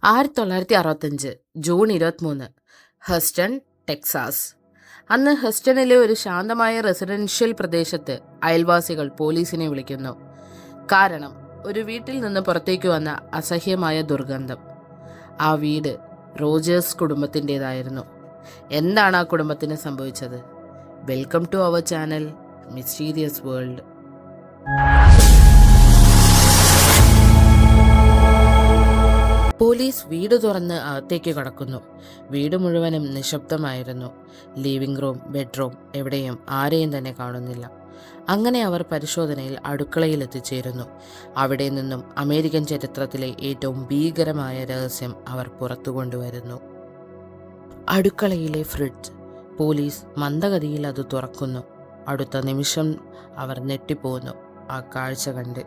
1965 June 23 ഹസ്റ്റൺ, Texas. അന്ന് ഹസ്റ്റണിലെ ഒരു ശാന്തമായ റെസിഡൻഷ്യൽ പ്രദേശത്ത് അയൽവാസികൾ പോലീസിനെ വിളിക്കുന്നു. കാരണം ഒരു വീട്ടിൽ നിന്ന് പുറത്തേക്ക് വന്ന അസഹ്യമായ ദുർഗന്ധം. ആ വീട് റോജേഴ്സ് കുടുംബത്തിൻ്റെതായിരുന്നു. എന്താണ് ആ കുടുംബത്തിന് സംഭവിച്ചത്? Welcome to our channel mysterious world. Police വീട് തുറന്ന് അകത്തേക്ക് കടക്കുന്നു. വീട് മുഴുവനും നിശബ്ദമായിരുന്നു. ലിവിംഗ് റൂം, ബെഡ്റൂം, എവിടെയും ആരെയും തന്നെ കാണുന്നില്ല. അങ്ങനെ അവർ പരിശോധനയിൽ അടുക്കളയിൽ എത്തിച്ചേരുന്നു. അവിടെ നിന്നും അമേരിക്കൻ ചരിത്രത്തിലെ ഏറ്റവും ഭീകരമായ രഹസ്യം അവർ പുറത്തു കൊണ്ടുവരുന്നു. അടുക്കളയിലെ ഫ്രിഡ്ജ്. പോലീസ് മന്ദഗതിയിൽ അത് തുറക്കുന്നു. അടുത്ത നിമിഷം അവർ ഞെട്ടിപ്പോകുന്നു ആ കാഴ്ച കണ്ട്.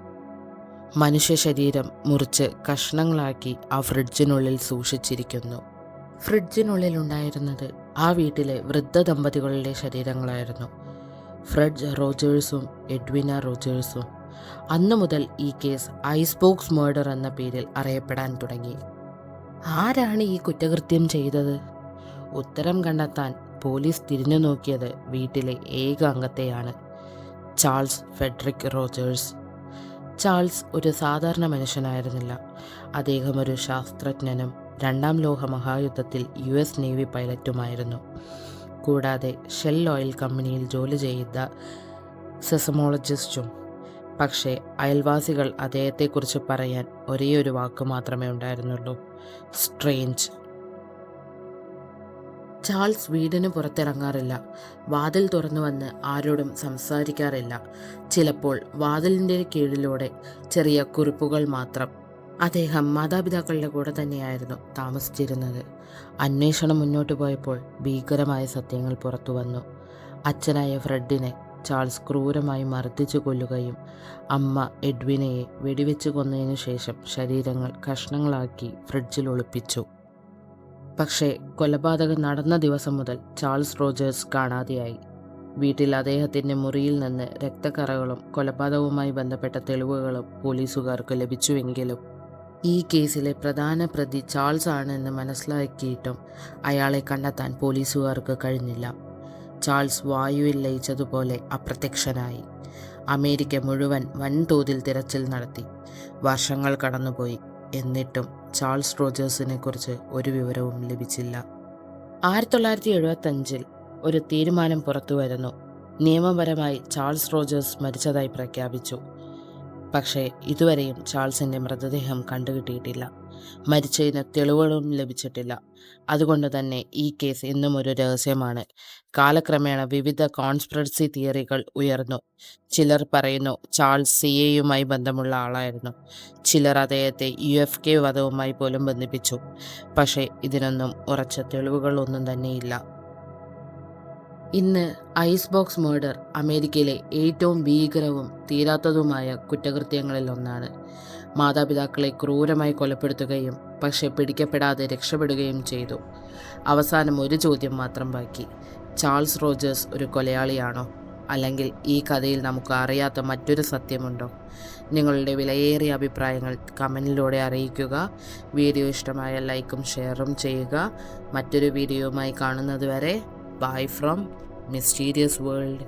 മനുഷ്യ ശരീരം മുറിച്ച് കഷ്ണങ്ങളാക്കി ആ ഫ്രിഡ്ജിനുള്ളിൽ സൂക്ഷിച്ചിരിക്കുന്നു. ഫ്രിഡ്ജിനുള്ളിൽ ഉണ്ടായിരുന്നത് ആ വീട്ടിലെ വൃദ്ധ ദമ്പതികളുടെ ശരീരങ്ങളായിരുന്നു. Fred റോജേഴ്സും Edwina റോജേഴ്സും. അന്നു മുതൽ ഈ കേസ് ഐസ്ബോക്സ് മർഡർ എന്ന പേരിൽ അറിയപ്പെടാൻ തുടങ്ങി. ആരാണ് ഈ കുറ്റകൃത്യം ചെയ്തത്? ഉത്തരം കണ്ടെത്താൻ പോലീസ് തിരിഞ്ഞു നോക്കിയത് വീട്ടിലെ ഏക അംഗത്തെയാണ്, ചാൾസ് ഫെഡറിക് റോജേഴ്സ്. ചാൾസ് ഒരു സാധാരണ മനുഷ്യനായിരുന്നില്ല. അദ്ദേഹം ഒരു ശാസ്ത്രജ്ഞനും രണ്ടാം ലോക മഹായുദ്ധത്തിൽ US നേവി പൈലറ്റുമായിരുന്നു. കൂടാതെ ഷെൽ ഓയിൽ കമ്പനിയിൽ ജോലി ചെയ്ത സെസമോളജിസ്റ്റും. പക്ഷേ അയൽവാസികൾ അദ്ദേഹത്തെക്കുറിച്ച് പറയാൻ ഒരേ ഒരു വാക്ക് മാത്രമേ ഉണ്ടായിരുന്നുള്ളൂ: സ്ട്രേഞ്ച്. ചാൾസ് വീടിന് പുറത്തിറങ്ങാറില്ല. വാതിൽ തുറന്നു വന്ന് ആരോടും സംസാരിക്കാറില്ല. ചിലപ്പോൾ വാതിലിൻ്റെ കീഴിലൂടെ ചെറിയ കുറിപ്പുകൾ മാത്രം. അദ്ദേഹം മാതാപിതാക്കളുടെ കൂടെ തന്നെയായിരുന്നു താമസിച്ചിരുന്നത്. അന്വേഷണം മുന്നോട്ട് പോയപ്പോൾ ഭീകരമായ സത്യങ്ങൾ പുറത്തു വന്നു. അച്ഛനായ ഫ്രെഡിനെ ചാൾസ് ക്രൂരമായി മർദ്ദിച്ചു കൊല്ലുകയും അമ്മ എഡ്വിനയെ വെടിവെച്ച് കൊന്നതിനു ശേഷം ശരീരങ്ങൾ കഷ്ണങ്ങളാക്കി ഫ്രിഡ്ജിൽ ഒളിപ്പിച്ചു. പക്ഷേ കൊലപാതകം നടന്ന ദിവസം മുതൽ ചാൾസ് റോജേഴ്സ് കാണാതെയായി. വീട്ടിൽ അദ്ദേഹത്തിൻ്റെ മുറിയിൽ നിന്ന് രക്തക്കറകളും കൊലപാതകവുമായി ബന്ധപ്പെട്ട തെളിവുകളും പോലീസുകാർക്ക് ലഭിച്ചുവെങ്കിലും ഈ കേസിലെ പ്രധാന പ്രതി ചാൾസ് ആണെന്ന് മനസ്സിലാക്കിയിട്ടും അയാളെ കണ്ടെത്താൻ പോലീസുകാർക്ക് കഴിഞ്ഞില്ല. ചാൾസ് വായുവിൽ ലയിച്ചതുപോലെ അപ്രത്യക്ഷനായി. അമേരിക്ക മുഴുവൻ വൻതോതിൽ തിരച്ചിൽ നടത്തി. വർഷങ്ങൾ കടന്നുപോയി. എന്നിട്ടും ചാൾസ് റോജേഴ്സിനെ കുറിച്ച് ഒരു വിവരവും ലഭിച്ചില്ല. 1975 ഒരു തീരുമാനം പുറത്തു വരുന്നു. നിയമപരമായി ചാൾസ് റോജേഴ്സ് മരിച്ചതായി പ്രഖ്യാപിച്ചു. പക്ഷേ ഇതുവരെയും ചാൾസിൻ്റെ മൃതദേഹം കണ്ടുകിട്ടിയിട്ടില്ല. മരിച്ചതിന് തെളിവുകളും ലഭിച്ചിട്ടില്ല. അതുകൊണ്ട് തന്നെ ഈ കേസ് ഇന്നും ഒരു രഹസ്യമാണ്. കാലക്രമേണ വിവിധ കോൺസ്പിറസി തിയറികൾ ഉയർന്നു. ചിലർ പറയുന്നു ചാൾസ് CIA ബന്ധമുള്ള ആളായിരുന്നു. ചിലർ അദ്ദേഹത്തെ UFK വധവുമായി പോലും ബന്ധിപ്പിച്ചു. പക്ഷേ ഇതിനൊന്നും ഉറച്ച തെളിവുകളൊന്നും തന്നെയില്ല. ഇന്ന് ഐസ്ബോക്സ് മർഡർ അമേരിക്കയിലെ ഏറ്റവും ഭീകരവും തീരാത്തതുമായ കുറ്റകൃത്യങ്ങളിൽ ഒന്നാണ്. മാതാപിതാക്കളെ ക്രൂരമായി കൊലപ്പെടുത്തുകയും പക്ഷേ പിടിക്കപ്പെടാതെ രക്ഷപ്പെടുകയും ചെയ്തു. അവസാനം ഒരു ചോദ്യം മാത്രം ബാക്കി: ചാൾസ് റോജേഴ്സ് ഒരു കൊലയാളിയാണോ? അല്ലെങ്കിൽ ഈ കഥയിൽ നമുക്ക് അറിയാത്ത മറ്റൊരു സത്യമുണ്ടോ? നിങ്ങളുടെ വിലയേറിയ അഭിപ്രായങ്ങൾ കമൻറ്റിലൂടെ അറിയിക്കുക. വീഡിയോ ഇഷ്ടമായ ലൈക്കും ഷെയറും ചെയ്യുക. മറ്റൊരു വീഡിയോയുമായി കാണുന്നതുവരെ ബൈ ഫ്രം മിസ്റ്റീരിയസ് വേൾഡ്.